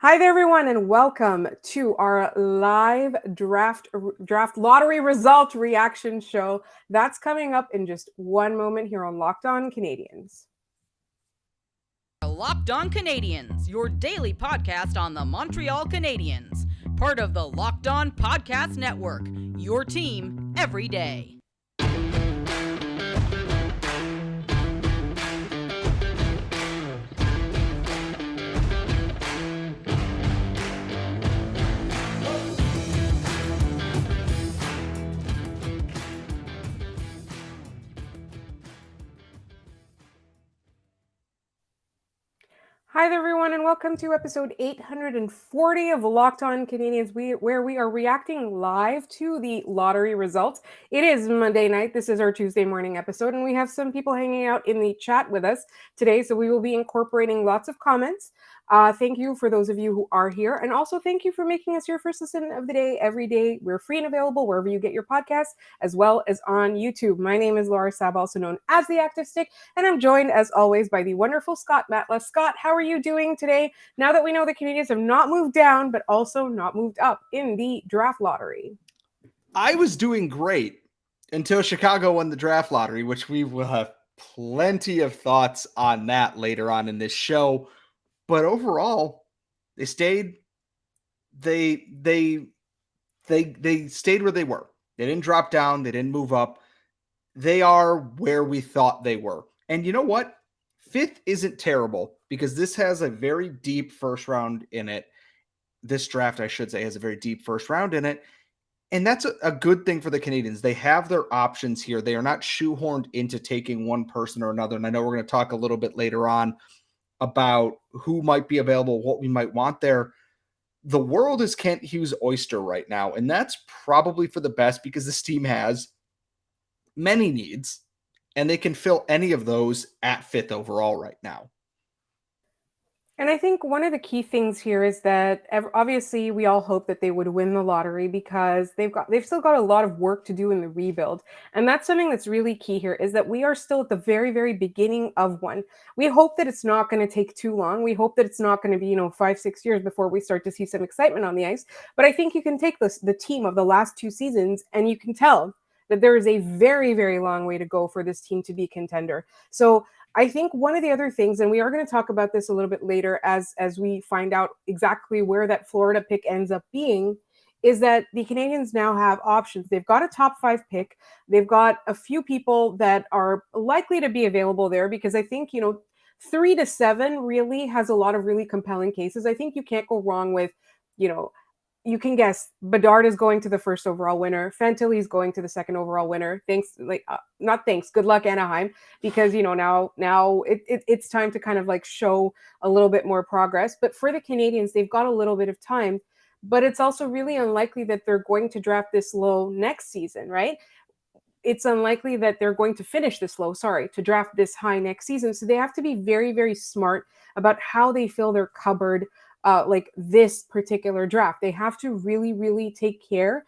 Hi there, everyone, and welcome to our live draft lottery result reaction show. That's coming up in just one moment here on Locked On Canadiens. Locked On Canadiens, your daily podcast on the Montreal Canadiens, part of the Locked On Podcast Network, your team every day. Hi there, everyone, and welcome to episode 840 of Locked On Canadiens, where we are reacting live to the lottery results. It is Monday night. This is our Tuesday morning episode, and we have some people hanging out in the chat with us today, so we will be incorporating lots of comments. Thank you for those of you who are here, and also thank you for making us your first listen of the day every day. We're free and available wherever you get your podcasts, as well as on YouTube. My name is Laura Sab, also known as the Active Stick, and I'm joined, as always, by the wonderful Scott Matla. Scott, how are you doing today? Now that we know the Canadiens have not moved down, but also not moved up in the draft lottery. I was doing great until Chicago won the draft lottery, which we will have plenty of thoughts on that later on in this show. But overall, they stayed. They stayed where they were. They didn't drop down. They didn't move up. They are where we thought they were. And you know what? Fifth isn't terrible because this has a very deep first round in it. This draft, I should say, has a very deep first round in it. And that's a good thing for the Canadiens. They have their options here. They are not shoehorned into taking one person or another. And I know we're going to talk a little bit later on about who might be available, what we might want there. The world is Kent Hughes' oyster right now. And that's probably for the best because this team has many needs and they can fill any of those at fifth overall right now. And I think one of the key things here is that obviously we all hope that they would win the lottery because they've still got a lot of work to do in the rebuild. And that's something that's really key here is that we are still at the very, very beginning of one. We hope that it's not going to take too long. We hope that it's not going to be, 5-6 years before we start to see some excitement on the ice. But I think you can take the team of the last two seasons and you can tell that there is a very, very long way to go for this team to be a contender. So I think one of the other things, and we are going to talk about this a little bit later as we find out exactly where that Florida pick ends up being, is that the Canadiens now have options. They've got a top 5 pick. They've got a few people that are likely to be available there because I think, 3 to 7 really has a lot of really compelling cases. I think you can't go wrong with, you can guess Bedard is going to the first overall winner. Fantilli is going to the second overall winner. Not thanks. Good luck, Anaheim, because now it's time to kind of like show a little bit more progress. But for the Canadiens, they've got a little bit of time, but it's also really unlikely that they're going to draft this low next season, right? It's unlikely that they're going to finish this low, to draft this high next season. So they have to be very, very smart about how they fill their cupboard like this particular draft. They have to really, really take care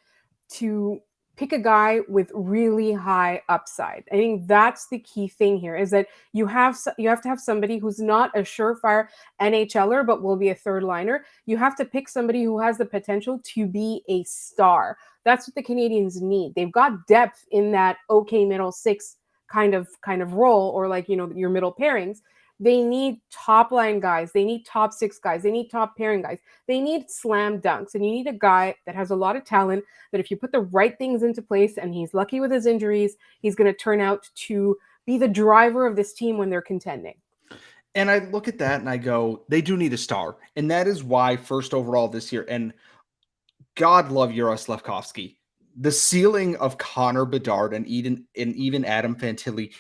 to pick a guy with really high upside. I think that's the key thing here is that you have to have somebody who's not a surefire NHLer but will be a third liner. You have to pick somebody who has the potential to be a star. That's what the Canadiens need. They've got depth in that okay middle six kind of role, or like your middle pairings. They need top line guys. They need top 6 guys. They need top pairing guys. They need slam dunks. And you need a guy that has a lot of talent, that if you put the right things into place and he's lucky with his injuries, he's going to turn out to be the driver of this team when they're contending. And I look at that and I go, they do need a star. And that is why first overall this year, and God love Yura Slafkovsky, the ceiling of Connor Bedard and even Adam Fantilli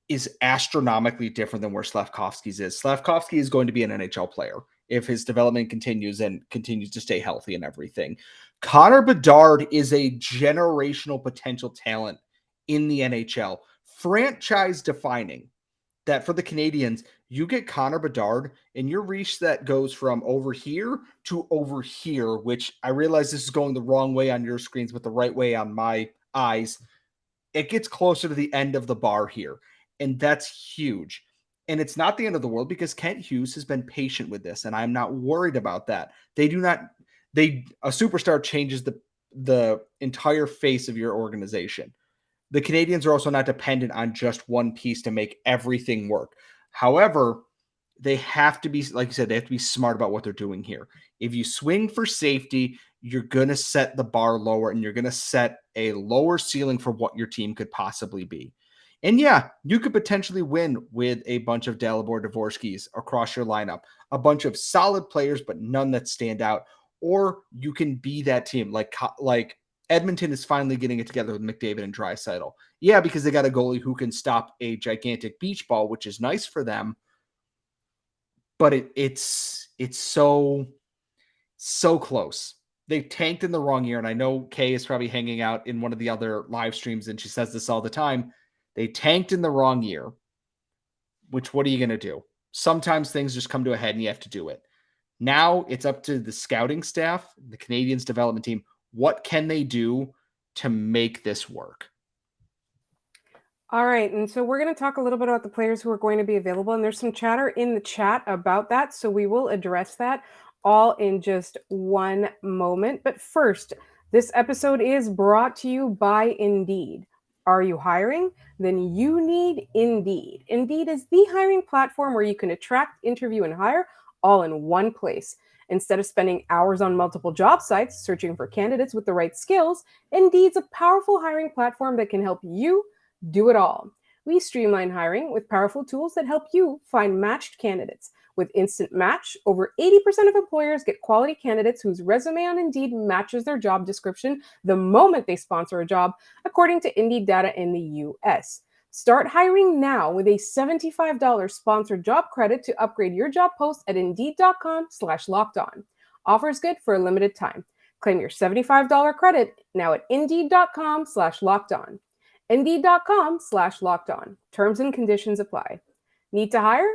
is astronomically different than where Slafkovsky's is. Slafkovsky is going to be an NHL player if his development continues and continues to stay healthy and everything. Connor Bedard is a generational potential talent in the NHL, franchise defining. That for the Canadiens, you get Connor Bedard and your reach that goes from over here to over here, which I realize this is going the wrong way on your screens, but the right way on my eyes. It gets closer to the end of the bar here. And that's huge. And it's not the end of the world because Kent Hughes has been patient with this, and I'm not worried about that. A superstar changes the entire face of your organization. The Canadiens are also not dependent on just one piece to make everything work. However, they have to be, like you said, they have to be smart about what they're doing here. If you swing for safety, you're going to set the bar lower and you're going to set a lower ceiling for what your team could possibly be. And yeah, you could potentially win with a bunch of Dalibor Dvorskys across your lineup, a bunch of solid players, but none that stand out. Or you can be that team like Edmonton is finally getting it together with McDavid and Draisaitl. Yeah, because they got a goalie who can stop a gigantic beach ball, which is nice for them. But it's so close. They tanked in the wrong year, and I know Kay is probably hanging out in one of the other live streams, and she says this all the time. They tanked in the wrong year, which what are you going to do? Sometimes things just come to a head and you have to do it. Now it's up to the scouting staff, the Canadiens development team. What can they do to make this work? All right, and so we're going to talk a little bit about the players who are going to be available, and there's some chatter in the chat about that, so we will address that all in just one moment. But first, this episode is brought to you by Indeed. Are you hiring? Then you need Indeed. Indeed is the hiring platform where you can attract, interview, and hire all in one place. Instead of spending hours on multiple job sites searching for candidates with the right skills, Indeed's a powerful hiring platform that can help you do it all. We streamline hiring with powerful tools that help you find matched candidates. With Instant Match, over 80% of employers get quality candidates whose resume on Indeed matches their job description the moment they sponsor a job, according to Indeed data in the US. Start hiring now with a $75 sponsored job credit to upgrade your job post at Indeed.com/lockedon. Offers good for a limited time. Claim your $75 credit now at Indeed.com/lockedon. Indeed.com/lockedon. Terms and conditions apply. Need to hire?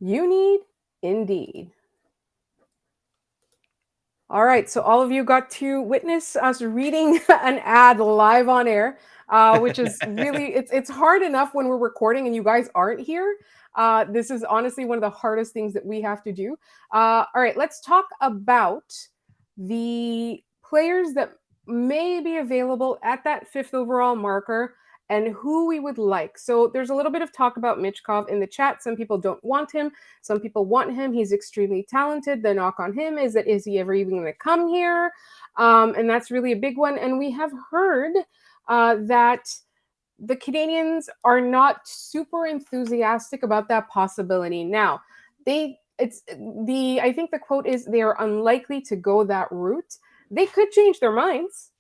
You need Indeed. All right, so all of you got to witness us reading an ad live on air, which is really, it's hard enough when we're recording and you guys aren't here. This is honestly one of the hardest things that we have to do. All right, let's talk about the players that may be available at that 5th overall marker and who we would like. So there's a little bit of talk about Michkov in the chat. Some people don't want him. Some people want him. He's extremely talented. The knock on him is that is he ever even going to come here? And that's really a big one. And we have heard that the Canadiens are not super enthusiastic about that possibility. Now, I think the quote is they are unlikely to go that route. They could change their minds.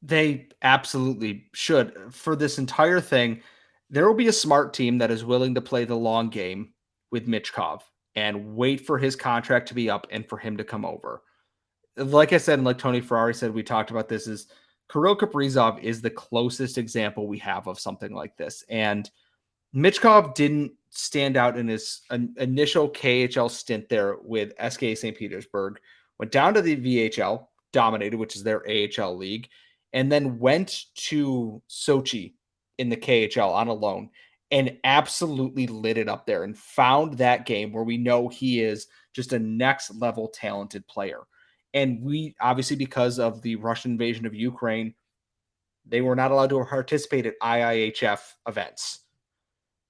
They absolutely should. For this entire thing, there will be a smart team that is willing to play the long game with Michkov and wait for his contract to be up and for him to come over. Like I said, and like Tony Ferrari said, we talked about this, is Kirill Kaprizov is the closest example we have of something like this. And Michkov didn't stand out in his initial KHL stint there with SKA St. Petersburg, went down to the VHL, dominated, which is their AHL league, and then went to Sochi in the KHL on a loan and absolutely lit it up there and found that game where we know he is just a next level talented player. And we obviously, because of the Russian invasion of Ukraine, they were not allowed to participate at IIHF events.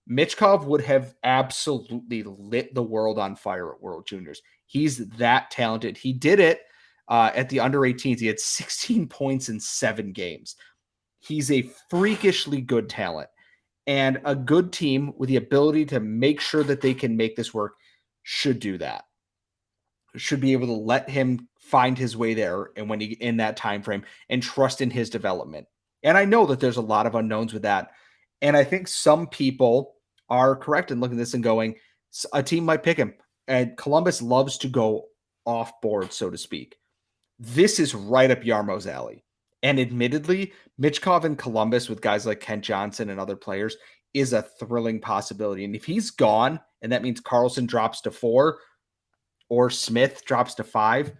Michkov would have absolutely lit the world on fire at World Juniors. He's that talented. He did it at the under 18s. He had 16 points in 7 games. He's a freakishly good talent, and a good team with the ability to make sure that they can make this work should do that. Should be able to let him find his way there and when he in that time frame and trust in his development. And I know that there's a lot of unknowns with that. And I think some people are correct in looking at this and going, a team might pick him. And Columbus loves to go off board, so to speak. This is right up Yarmo's alley. And admittedly, Michkov in Columbus with guys like Kent Johnson and other players is a thrilling possibility. And if he's gone, and that means Carlson drops to 4 or Smith drops to 5,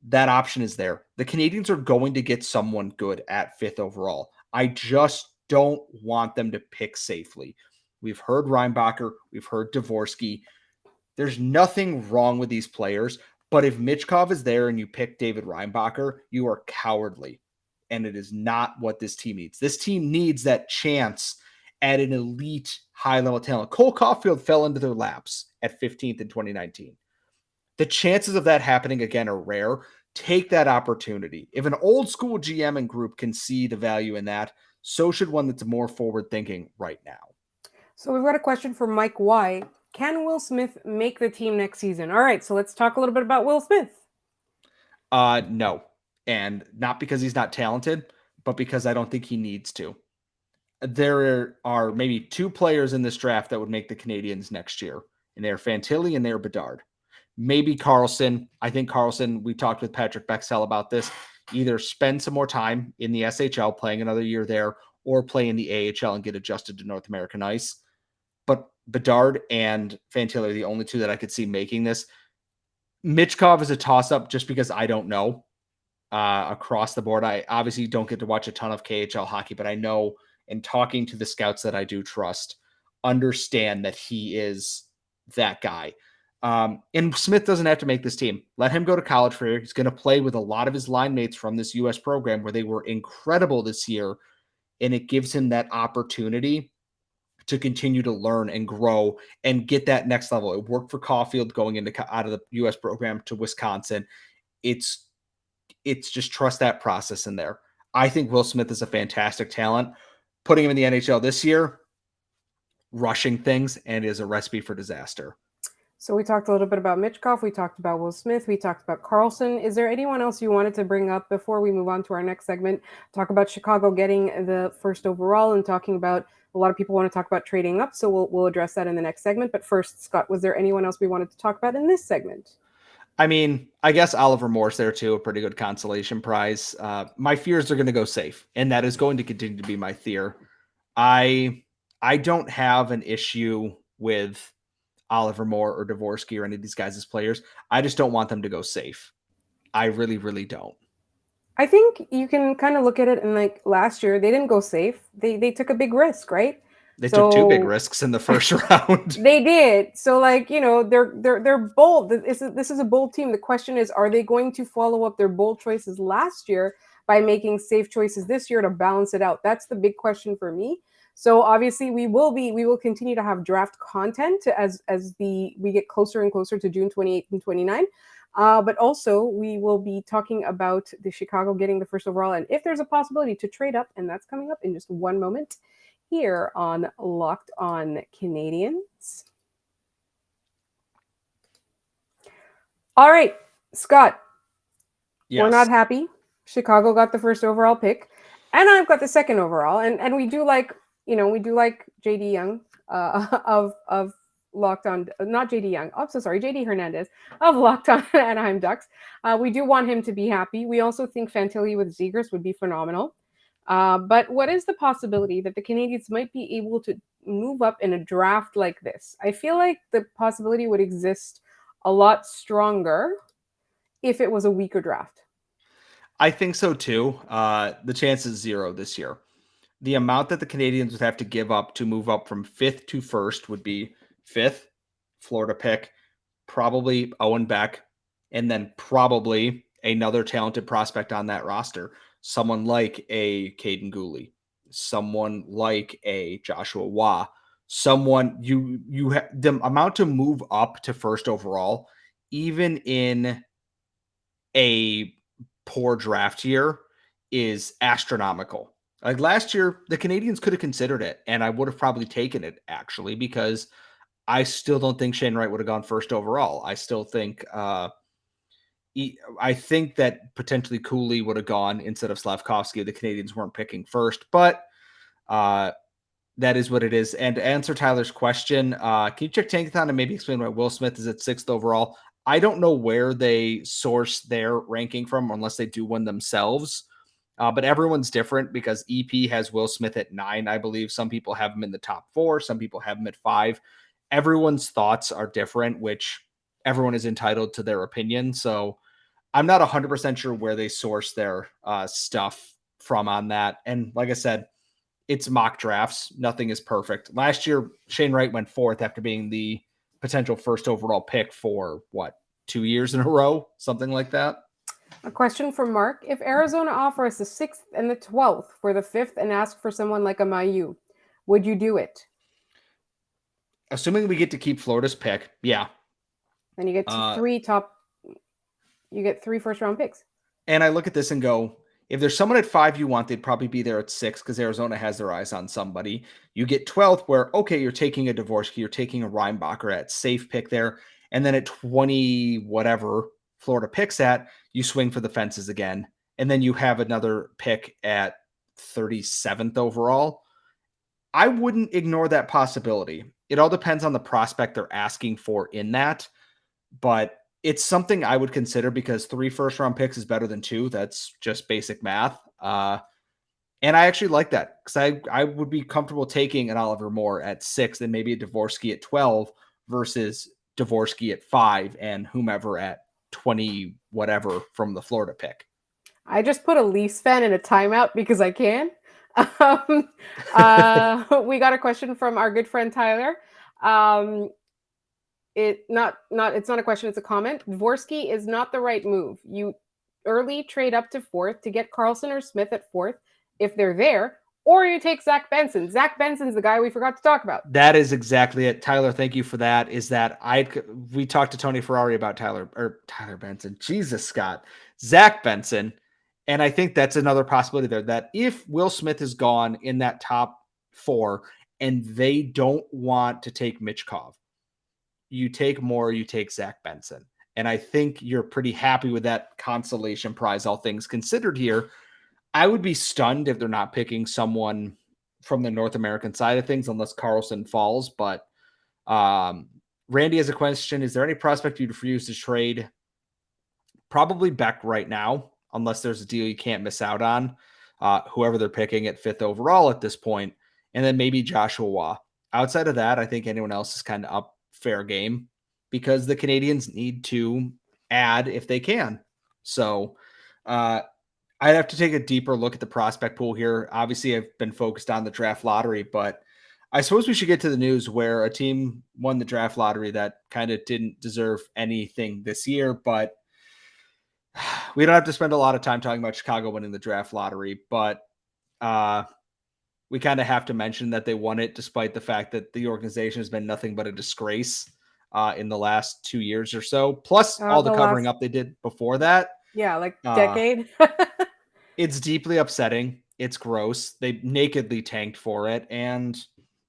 that option is there. The Canadiens are going to get someone good at 5th overall. I just don't want them to pick safely. We've heard Reinbacher. We've heard Dvorsky. There's nothing wrong with these players, but if Michkov is there and you pick David Reinbacher, you are cowardly. And it is not what this team needs. This team needs that chance at an elite high-level talent. Cole Caulfield fell into their laps at 15th in 2019. The chances of that happening again are rare. Take that opportunity. If an old school GM and group can see the value in that, so should one that's more forward thinking right now. So we've got a question from Mike Y. Can Will Smith make the team next season? All right, so let's talk a little bit about Will Smith. No. And not because he's not talented, but because I don't think he needs to. There are maybe two players in this draft that would make the Canadiens next year, and they're Fantilli and they're Bedard. Maybe Carlson. I think Carlson, we talked with Patrick Bexell about this, either spend some more time in the SHL playing another year there or play in the AHL and get adjusted to North American ice. But Bedard and Fantilli are the only two that I could see making this. Michkov is a toss-up just because I don't know across the board. I obviously don't get to watch a ton of KHL hockey, but I know, and talking to the scouts that I do trust, understand that he is that guy. And Smith doesn't have to make this team. Let him go to college for a year. He's going to play with a lot of his line mates from this U.S. program where they were incredible this year, and it gives him that opportunity to continue to learn and grow and get that next level. It worked for Caulfield going out of the U.S. program to Wisconsin. It's just trust that process in there. I think Will Smith is a fantastic talent. Putting him in the NHL this year, rushing things, and is a recipe for disaster. So we talked a little bit about Michkov. We talked about Will Smith. We talked about Carlson. Is there anyone else you wanted to bring up before we move on to our next segment? Talk about Chicago getting the first overall and talking about a lot of people want to talk about trading up. So we'll address that in the next segment. But first, Scott, was there anyone else we wanted to talk about in this segment? I mean, I guess Oliver Moore's there too, a pretty good consolation prize. My fears are going to go safe, and that is going to continue to be my fear. I don't have an issue with Oliver Moore or Dvorsky or any of these guys as players. I just don't want them to go safe. I really, really don't. I think you can kind of look at it and like last year they didn't go safe. They took a big risk, right? They took two big risks in the first round. They did. So like, you know, they're bold. This is a bold team. The question is, are they going to follow up their bold choices last year by making safe choices this year to balance it out? That's the big question for me. So obviously we will continue to have draft content as we get closer and closer to June 28th and 29th. But also we will be talking about the Chicago getting the first overall and if there's a possibility to trade up, and that's coming up in just one moment here on Locked On Canadiens. All right, Scott, yes. We're not happy. Chicago got the first overall pick, and I've got the second overall, and we do like JD Young of Locked On, not JD Young. I'm so sorry, JD Hernandez of Locked On Anaheim Ducks. We do want him to be happy. We also think Fantilli with Zegras would be phenomenal. But what is the possibility that the Canadiens might be able to move up in a draft like this? I feel like the possibility would exist a lot stronger if it was a weaker draft. I think so too. The chance is 0 this year. The amount that the Canadiens would have to give up to move up from 5th to 1st would be 5th, Florida pick, probably Owen Beck, and then probably another talented prospect on that roster. Someone like a Caden Gooley, someone like a Joshua Waugh, someone you have the amount to move up to first overall, even in a poor draft year, is astronomical. Like last year, the Canadiens could have considered it, and I would have probably taken it actually, because I still don't think Shane Wright would have gone first overall. I still think I think that potentially Cooley would have gone instead of Slavkovsky. The Canadiens weren't picking first, but that is what it is. And to answer Tyler's question, can you check Tankathon and maybe explain why Will Smith is at 6th overall? I don't know where they source their ranking from unless they do one themselves. But everyone's different because EP has Will Smith at 9, I believe. Some people have him in the top 4. Some people have him at 5. Everyone's thoughts are different, which everyone is entitled to their opinion. So I'm not 100% sure where they source their stuff from on that. And like I said, it's mock drafts. Nothing is perfect. Last year, Shane Wright went 4th after being the potential first overall pick for 2 years in a row, something like that. A question from Mark. If Arizona offers the 6th and the 12th for the 5th and ask for someone like a Mayu, would you do it? Assuming we get to keep Florida's pick, yeah. Then you get you get 3 first round picks. And I look at this and go, if there's someone at 5 you want, they'd probably be there at 6 because Arizona has their eyes on somebody. You get 12th where, okay, you're taking a Dvorsky, you're taking a Reinbacher at safe pick there. And then at 20, whatever Florida picks at, you swing for the fences again. And then you have another pick at 37th overall. I wouldn't ignore that possibility. It all depends on the prospect they're asking for in that. But it's something I would consider because 3 first-round picks is better than 2. That's just basic math. And I actually like that because I would be comfortable taking an Oliver Moore at 6 and maybe a Dvorsky at 12 versus Dvorsky at 5 and whomever at 20 whatever from the Florida pick. I just put a Leafs fan in a timeout because I can. We got a question from our good friend Tyler. It's not a question, it's a comment. Dvorsky is not the right move. You early trade up to 4th to get Carlson or Smith at 4th if they're there, or you take Zach Benson. Zach Benson's the guy we forgot to talk about. That is exactly it. Tyler, thank you for that. We talked to Tony Ferrari about Tyler Benson. Jesus, Scott. Zach Benson. And I think that's another possibility there, that if Will Smith is gone in that top 4 and they don't want to take Michkov, you take Moore, you take Zach Benson. And I think you're pretty happy with that consolation prize, all things considered here. I would be stunned if they're not picking someone from the North American side of things, unless Carlson falls. But Randy has a question. Is there any prospect you'd refuse to trade? Probably Beck right now, unless there's a deal you can't miss out on. Whoever they're picking at 5th overall at this point. And then maybe Joshua Waugh. Outside of that, I think anyone else is kind of up fair game because the Canadiens need to add if they can. So I'd have to take a deeper look at the prospect pool here. Obviously, I've been focused on the draft lottery, but I suppose we should get to the news where a team won the draft lottery that kind of didn't deserve anything this year, but we don't have to spend a lot of time talking about Chicago winning the draft lottery, but we kind of have to mention that they won it despite the fact that the organization has been nothing but a disgrace in the last 2 years or so, plus all the covering up they did before that. Yeah, like decade. It's deeply upsetting. It's gross. They nakedly tanked for it, and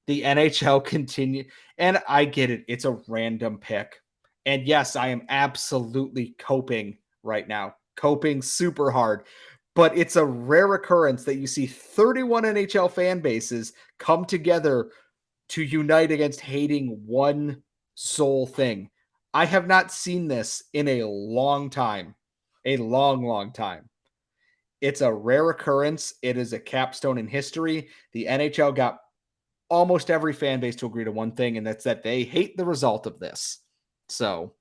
the NHL continue. And I get it. It's a random pick. And yes, I am absolutely coping right now, coping super hard. But it's a rare occurrence that you see 31 NHL fan bases come together to unite against hating one sole thing. I have not seen this in a long time. A long, long time. It's a rare occurrence. It is a capstone in history. The NHL got almost every fan base to agree to one thing, and that's that they hate the result of this. So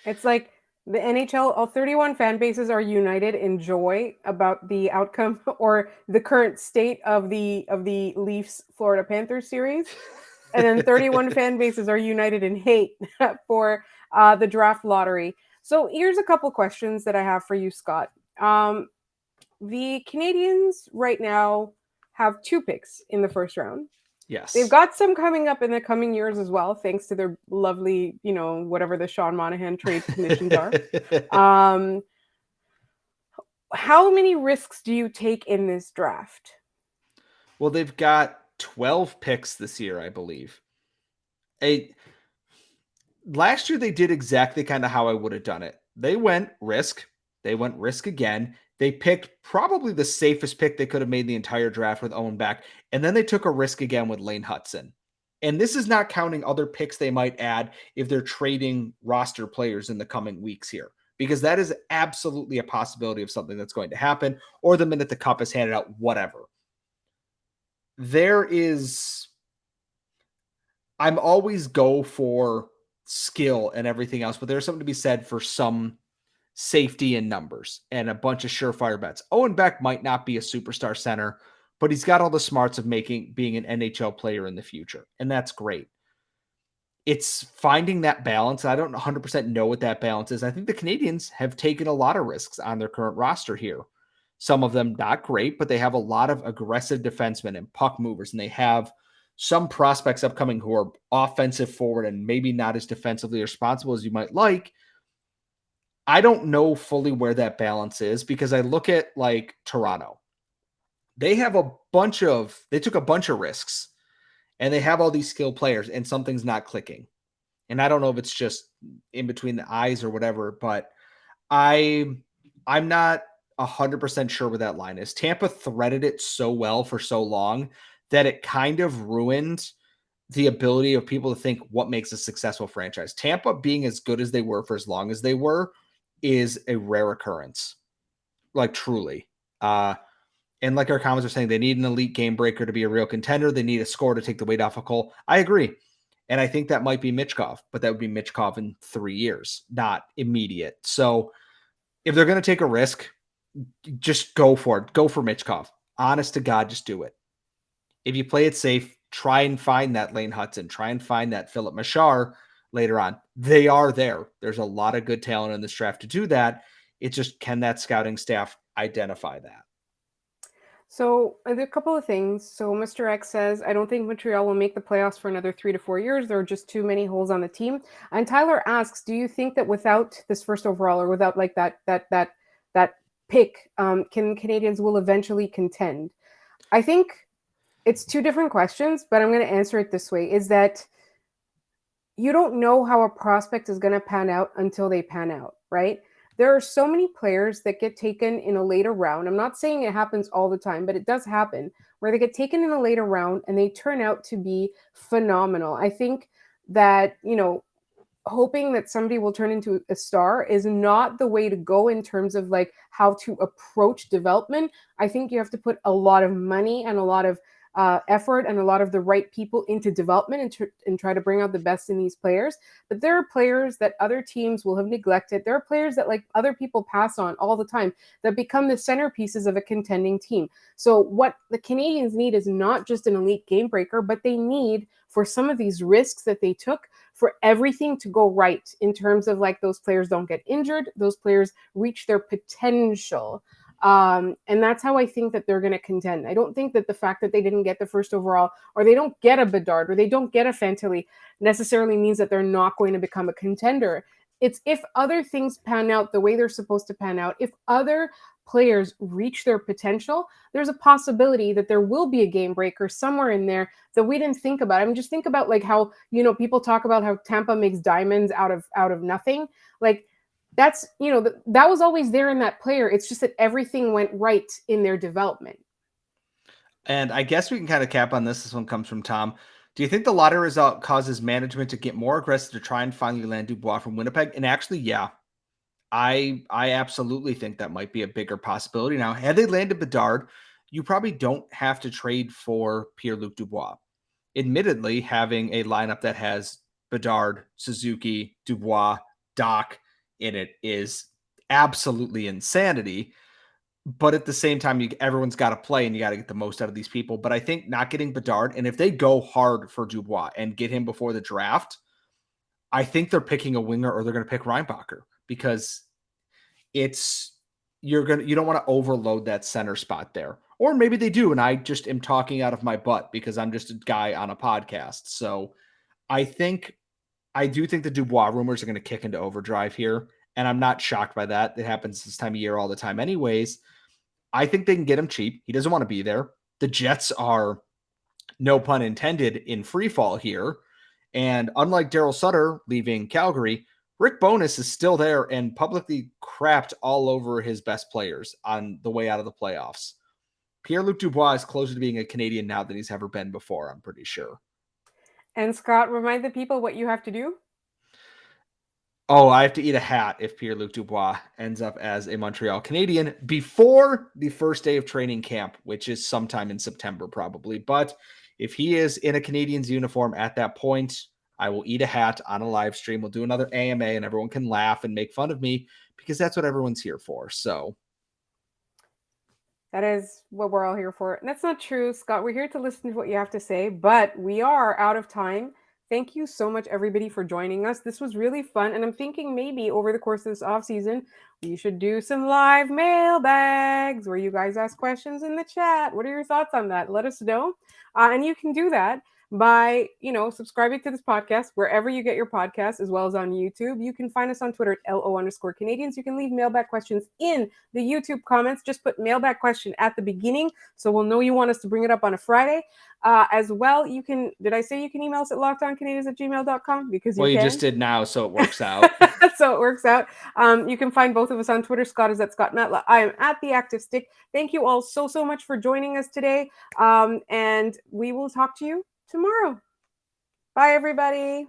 it's like the NHL, all 31 fan bases are united in joy about the outcome or the current state of the Leafs Florida Panthers series. And then 31 fan bases are united in hate for the draft lottery. So here's a couple questions that I have for you, Scott. The Canadiens right now have 2 picks in the first round. Yes. They've got some coming up in the coming years as well, thanks to their lovely, whatever the Sean Monahan trade conditions are. How many risks do you take in this draft? Well, they've got 12 picks this year, I believe. Last year, they did exactly kind of how I would have done it. They went risk. They went risk again. They picked probably the safest pick they could have made the entire draft with Owen Beck. And then they took a risk again with Lane Hudson. And this is not counting other picks they might add if they're trading roster players in the coming weeks here, because that is absolutely a possibility of something that's going to happen, or the minute the cup is handed out, whatever. I'm always go for skill and everything else, but there's something to be said for some safety in numbers and a bunch of surefire bets. Owen Beck might not be a superstar center, but he's got all the smarts of being an NHL player in the future, and that's great. It's finding that balance. I don't 100% know what that balance is. I think the Canadiens have taken a lot of risks on their current roster here. Some of them not great, but they have a lot of aggressive defensemen and puck movers, and they have some prospects upcoming who are offensive forward and maybe not as defensively responsible as you might like. I don't know fully where that balance is because I look at like Toronto. They took a bunch of risks and they have all these skilled players and something's not clicking. And I don't know if it's just in between the eyes or whatever, but I'm not 100% sure where that line is. Tampa threaded it so well for so long that it kind of ruined the ability of people to think what makes a successful franchise. Tampa being as good as they were for as long as they were is a rare occurrence, like truly. And like our comments are saying, they need an elite game breaker to be a real contender. They need a scorer to take the weight off of Cole. I agree. And I think that might be Michkov, but that would be Michkov in 3 years, not immediate. So if they're going to take a risk, just go for it. Go for Michkov. Honest to God, just do it. If you play it safe, try and find that Lane Hudson. Try and find that Philip Machar later on. They are there. There's a lot of good talent in this draft to do that. It's just, can that scouting staff identify that? So there are a couple of things. So Mr. X says, I don't think Montreal will make the playoffs for another 3 to 4 years. There are just too many holes on the team. And Tyler asks, do you think that without this first overall or without like that pick, can Canadiens will eventually contend? I think it's two different questions, but I'm going to answer it this way, is that you don't know how a prospect is going to pan out until they pan out, right? There are so many players that get taken in a later round. I'm not saying it happens all the time, but it does happen where they get taken in a later round and they turn out to be phenomenal. I think that, hoping that somebody will turn into a star is not the way to go in terms of like how to approach development. I think you have to put a lot of money and a lot of effort and a lot of the right people into development and try to bring out the best in these players. But there are players that other teams will have neglected. There are players that like other people pass on all the time that become the centerpieces of a contending team. So what the Canadiens need is not just an elite game breaker, but they need, for some of these risks that they took, for everything to go right in terms of like those players don't get injured, those players reach their potential. And that's how I think that they're going to contend. I don't think that the fact that they didn't get the first overall or they don't get a Bedard or they don't get a Fantilli necessarily means that they're not going to become a contender. It's if other things pan out the way they're supposed to pan out, if other players reach their potential, there's a possibility that there will be a game breaker somewhere in there that we didn't think about. I mean, just think about like how, people talk about how Tampa makes diamonds out of nothing. Like, that's, that was always there in that player. It's just that everything went right in their development. And I guess we can kind of cap on this. This one comes from Tom. Do you think the lottery result causes management to get more aggressive to try and finally land Dubois from Winnipeg? And actually, yeah, I absolutely think that might be a bigger possibility. Now, had they landed Bedard, you probably don't have to trade for Pierre-Luc Dubois. Admittedly, having a lineup that has Bedard, Suzuki, Dubois, Doc in it is absolutely insanity. But at the same time, everyone's got to play and you got to get the most out of these people. But I think not getting Bedard, and if they go hard for Dubois and get him before the draft, I think they're picking a winger or they're going to pick Reinbacher because you don't want to overload that center spot there. Or maybe they do, and I just am talking out of my butt because I'm just a guy on a podcast. So I do think the Dubois rumors are going to kick into overdrive here, and I'm not shocked by that. It happens this time of year all the time anyways. I think they can get him cheap. He doesn't want to be there. The Jets are, no pun intended, in free fall here. And unlike Daryl Sutter leaving Calgary, Rick Bowness is still there and publicly crapped all over his best players on the way out of the playoffs. Pierre-Luc Dubois is closer to being a Canadian now than he's ever been before, I'm pretty sure. And Scott, remind the people what you have to do. Oh, I have to eat a hat if Pierre-Luc Dubois ends up as a Montreal Canadien before the first day of training camp, which is sometime in September probably. But if he is in a Canadiens uniform at that point, I will eat a hat on a live stream. We'll do another AMA and everyone can laugh and make fun of me because that's what everyone's here for. So. That is what we're all here for. And that's not true, Scott. We're here to listen to what you have to say, but we are out of time. Thank you so much, everybody, for joining us. This was really fun. And I'm thinking maybe over the course of this off season, we should do some live mailbags where you guys ask questions in the chat. What are your thoughts on that? Let us know. And you can do that by, subscribing to this podcast wherever you get your podcasts, as well as on YouTube. You can find us on Twitter at LO_Canadians. You can leave mailbag questions in the YouTube comments. Just put mailbag question at the beginning so we'll know you want us to bring it up on a Friday. As well, you can, did I say you can email us at lockedoncanadians@gmail.com? Because you Well, you can. just did now, so it works out. So it works out. You can find both of us on Twitter. Scott is at Scott Matla. I am at The Active Stick. Thank you all so much for joining us today. And we will talk to you tomorrow. Bye, everybody.